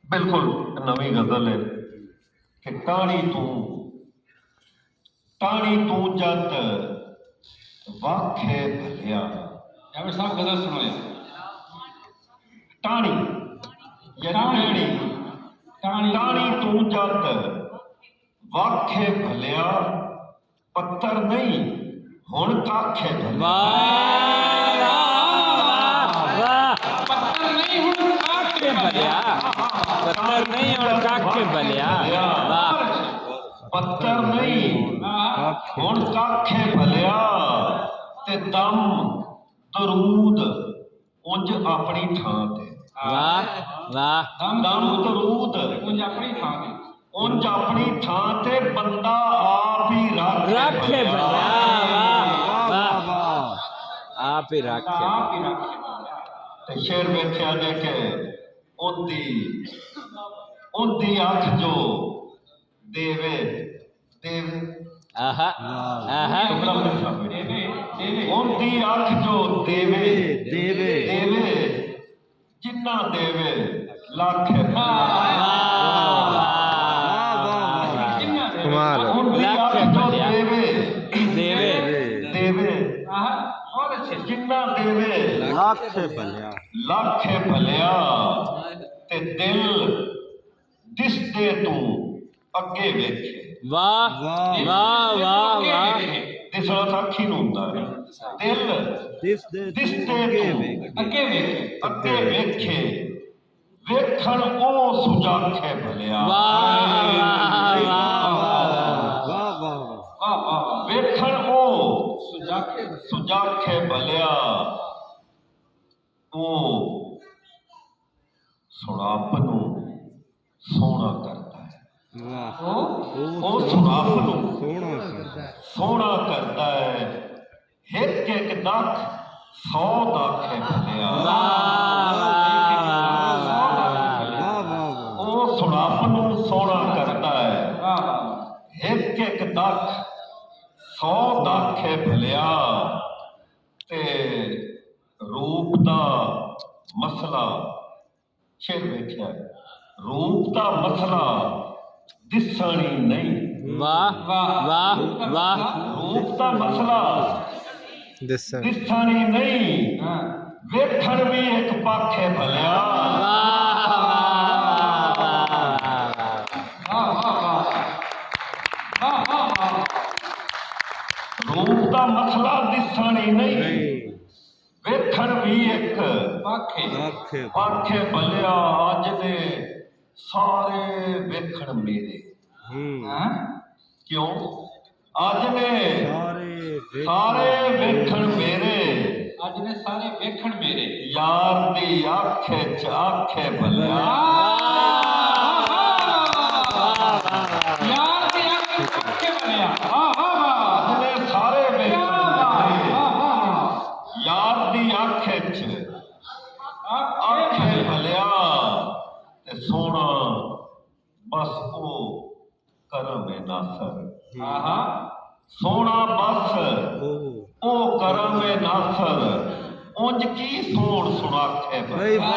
बिल्कुल नवी गजल है कि टाणी तू जद वाखे भलिया। जावेद साहब गजल सुनो यार। टाणी यानी टाणी तू जद वाखे भलिया, पत्थर नहीं हुण काखे भलिया। पत्थर नहीं हुण काखे भलिया, पत्थर नहीं हुण काखे भलिया। पत्थर नहीं हुण काखे भलिया, ते दम दरूद उंज अपनी थां ते। वाह वाह। दम दरूद उंज अपनी थां ते, उंज अपनी थां ते, बंदा आप ही राखे भलिया। वाह वाह, आप ही राखे। आप ही राखे। ते शेर वेख्या ने के उंदी अख जो देवे देवे। आहा आहा। उंदी अख जो देवे देवे देवे, जिन्ना देवे लाखे। कमाल। उंदी अख जो देवे देवे देवे, बहुत अच्छे। जिन्ना देवे लाखे भलिया। लाखे भलिया, ते दिल दिसदे तू अगे वेखे। वाह वाह वाह वाह। दिसना तो अखी नूं हुंदा है, दिल दिसदे तू अगे वेखे, वेखण ओ सुजाखे भलिया। वेखण ओ सुजाखे भलिया, ओ सुनाप नूं सोहना करता है। ओ सुनाप नूं सोहना करता है, एक एक दख 100 दाखे भलिया। ओ सुनाप नूं सोहना करता है, एक एक दख 100 दाखे भलिया, ते रूप दा मसला शेर वेख्या, रूप दा मसला दिसणी नहीं। वाह वाह वाह। रूप दा मसला दिसणी नहीं, वेखण भी एक पाखे भलिया। रूप दा मसला दिसणी नहीं, वेखण भी एक पाखे भलिया। अज दे सारे वेखण मेरे। क्यों? अज ने सारे वेखण मेरे, अज ने सारे वेखण मेरे। यार दी आखे च आखे भलिया। यार दी आखे च आखे भलिया। अज ने सारे वेखण मेरे, यार दी आखे च आखे भलिया, ते सोना बस ओ करम है नासर। सोना बस ओ करम है नासर, उंज की सोण सुनाखे भलिया।